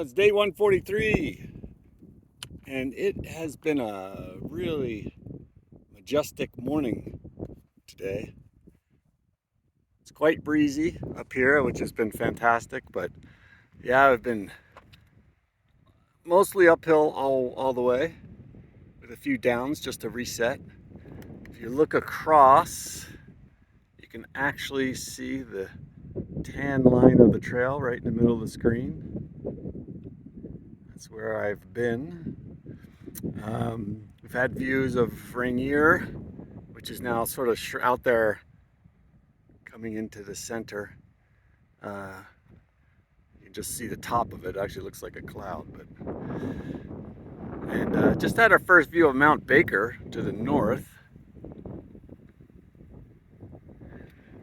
It's day 143, and it has been a really majestic morning today. It's quite breezy up here, which has been fantastic, but yeah, I've been mostly uphill all the way with a few downs just to reset. If you look across, you can actually see the tan line of the trail right in the middle of the screen. That's where I've been. We've had views of Rainier, which is now sort of out there coming into the center. You can just see the top of it. It actually looks like a cloud. And just had our first view of Mount Baker to the north.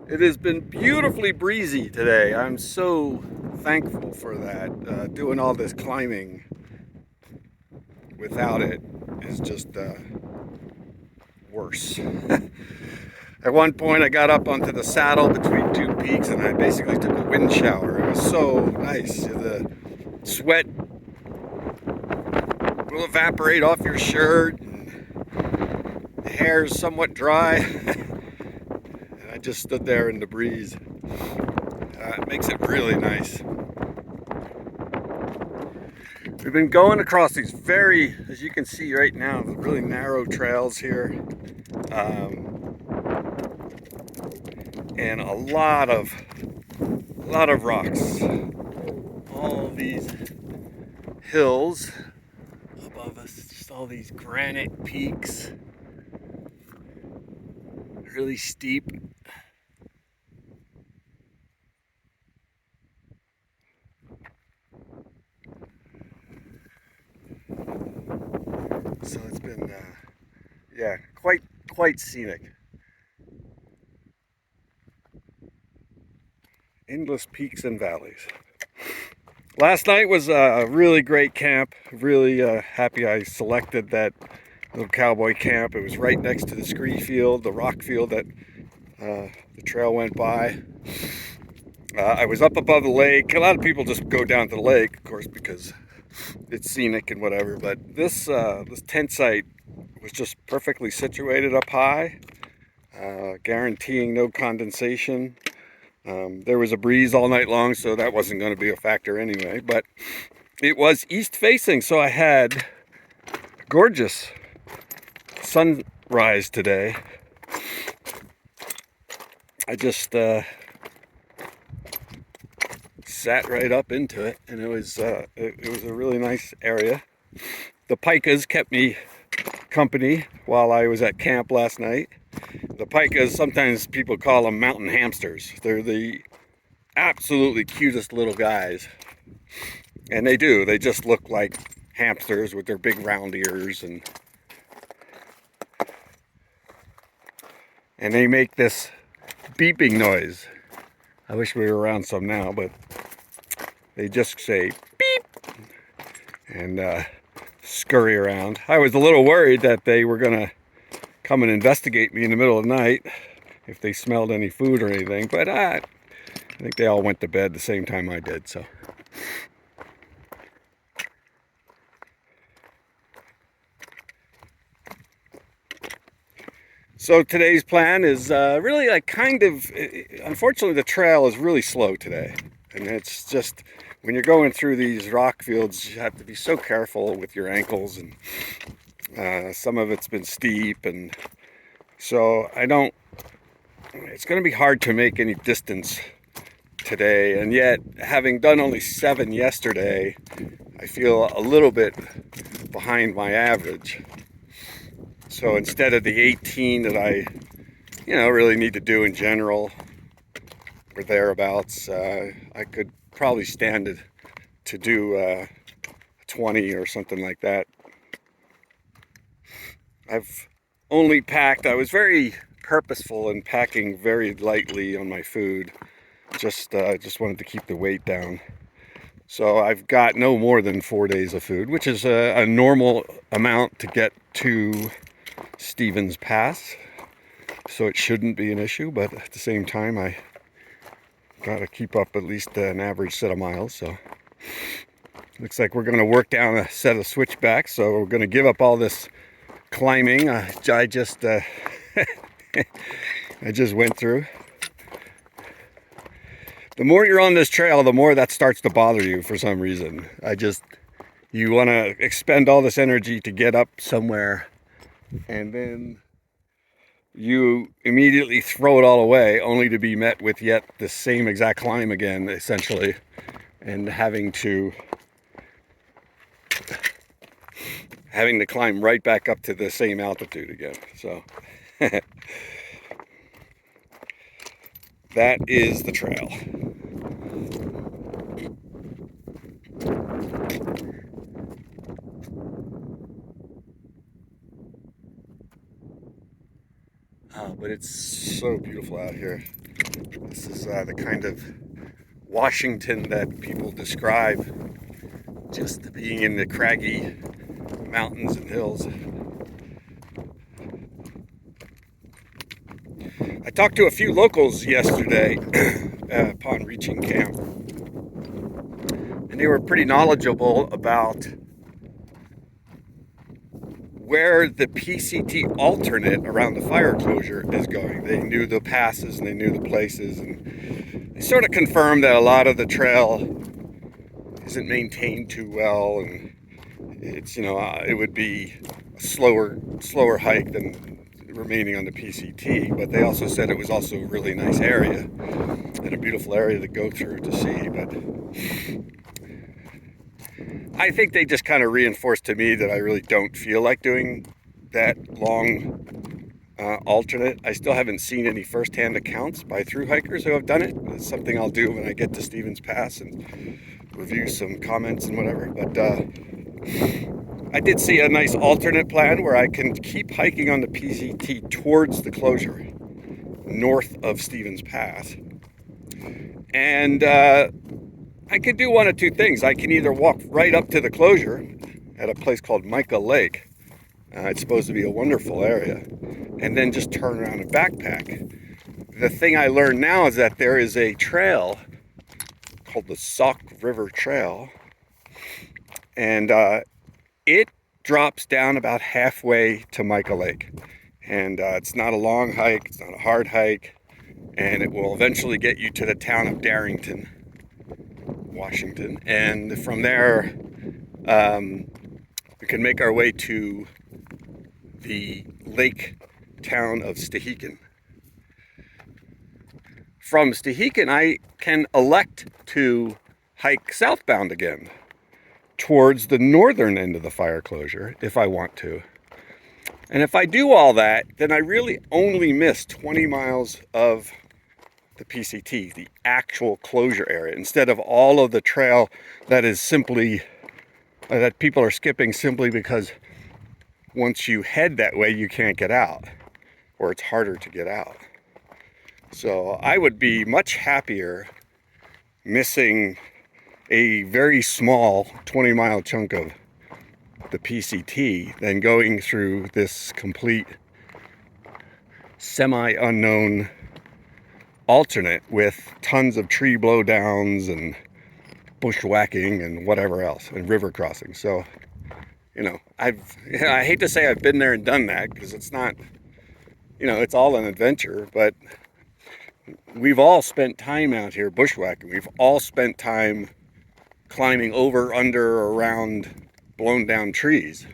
It has been beautifully breezy today. I'm so thankful for that. Doing all this climbing without it is just worse. At one point I got up onto the saddle between two peaks and I basically took a wind shower. It was so nice. The sweat will evaporate off your shirt and the hair is somewhat dry. And I just stood there in the breeze. It makes it really nice. We've been going across these as you can see right now, really narrow trails here. And a lot of rocks. All these hills above us, just all these granite peaks, really steep. So it's been, yeah, quite scenic. Endless peaks and valleys. Last night was a really great camp. Really happy I selected that little cowboy camp. It was right next to the scree field, the rock field that the trail went by. I was up above the lake. A lot of people just go down to the lake, of course, because it's scenic and whatever. But this tent site was just perfectly situated up high, guaranteeing no condensation. There was a breeze all night long, so that wasn't going to be a factor anyway. But it was east facing, so I had a gorgeous sunrise today. I just sat right up into it, and it was a really nice area. The pikas kept me company while I was at camp last night. The pikas, sometimes people call them mountain hamsters. They're the absolutely cutest little guys. And they do. They just look like hamsters with their big round ears. And they make this beeping noise. I wish we were around some now, but they just say beep and scurry around. I was a little worried that they were going to come and investigate me in the middle of the night if they smelled any food or anything, but I think they all went to bed the same time I did. So today's plan is really unfortunately the trail is really slow today, and it's just when you're going through these rock fields you have to be so careful with your ankles, and some of it's been steep, and so it's going to be hard to make any distance today. And yet, having done only 7 yesterday, I feel a little bit behind my average. So instead of the 18 that I really need to do in general or thereabouts, I could probably stand it to do 20 or something like that. I was very purposeful in packing very lightly on my food. Just wanted to keep the weight down. So I've got no more than 4 days of food, which is a normal amount to get to Stevens Pass. So it shouldn't be an issue, but at the same time I got to keep up at least an average set of miles. So Looks like we're going to work down a set of switchbacks, so we're going to give up all this climbing. I just I just went through. The more you're on this trail, the more that starts to bother you for some reason. You want to expend all this energy to get up somewhere, and then you immediately throw it all away, only to be met with yet the same exact climb again, essentially, and having to climb right back up to the same altitude again. So that is the trail. But it's so beautiful out here. This is the kind of Washington that people describe, just being in the craggy mountains and hills. I talked to a few locals yesterday upon reaching camp, and they were pretty knowledgeable about where the PCT alternate around the fire closure is going. They knew the passes and they knew the places, and they sort of confirmed that a lot of the trail isn't maintained too well, and it's, it would be a slower hike than remaining on the PCT. But they also said it was also a really nice area and a beautiful area to go through to see. But I think they just kind of reinforced to me that I really don't feel like doing that long alternate. I still haven't seen any first-hand accounts by thru hikers who have done it. It's something I'll do when I get to Stevens Pass and review some comments and whatever. But I did see a nice alternate plan where I can keep hiking on the PCT towards the closure, north of Stevens Pass. And I could do one of two things. I can either walk right up to the closure at a place called Mica Lake. It's supposed to be a wonderful area. And then just turn around and backpack. The thing I learned now is that there is a trail called the Sauk River Trail. And it drops down about halfway to Mica Lake. And it's not a long hike. It's not a hard hike. And it will eventually get you to the town of Darrington, Washington, and from there we can make our way to the lake town of Stehekin. From Stehekin, I can elect to hike southbound again towards the northern end of the fire closure if I want to. And if I do all that, then I really only miss 20 miles of the PCT, the actual closure area, instead of all of the trail that is simply, that people are skipping simply because once you head that way, you can't get out, or it's harder to get out. So I would be much happier missing a very small 20-mile chunk of the PCT than going through this complete semi-unknown alternate with tons of tree blowdowns and bushwhacking and whatever else, and river crossing. So, I hate to say I've been there and done that, because it's not, it's all an adventure, but we've all spent time out here bushwhacking. We've all spent time climbing over, under, around blown down trees.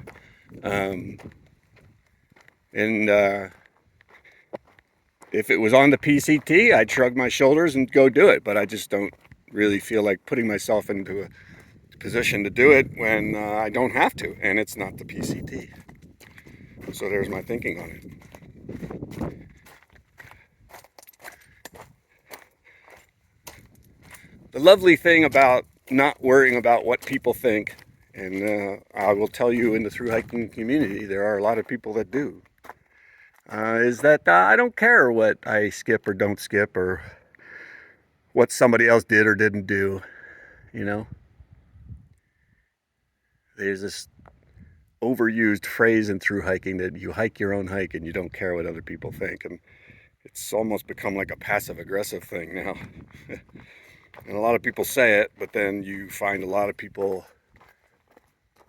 If it was on the PCT, I'd shrug my shoulders and go do it, but I just don't really feel like putting myself into a position to do it when I don't have to, and it's not the PCT. So there's my thinking on it. The lovely thing about not worrying about what people think, and I will tell you, in the thru hiking community, there are a lot of people that do, is that I don't care what I skip or don't skip, or what somebody else did or didn't do. There's this overused phrase in thru hiking that you hike your own hike and you don't care what other people think, and it's almost become like a passive-aggressive thing now. And a lot of people say it, but then you find a lot of people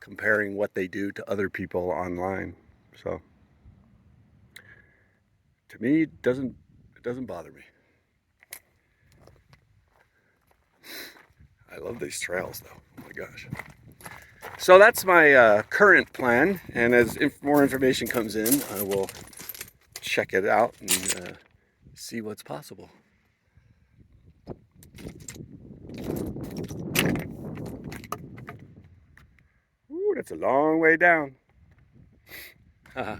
comparing what they do to other people online. So to me, it doesn't bother me. I love these trails though. Oh my gosh. So that's my current plan, and as more information comes in, I will check it out and see what's possible. Ooh, that's a long way down. Look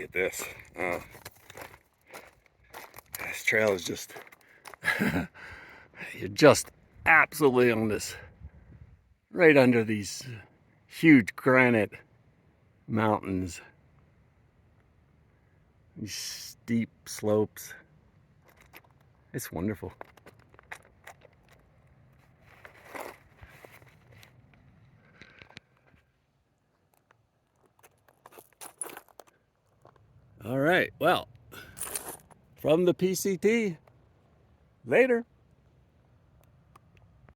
at this. This trail is just, you're just absolutely on this, right under these huge granite mountains. These steep slopes. It's wonderful. All right, well, from the PCT, later.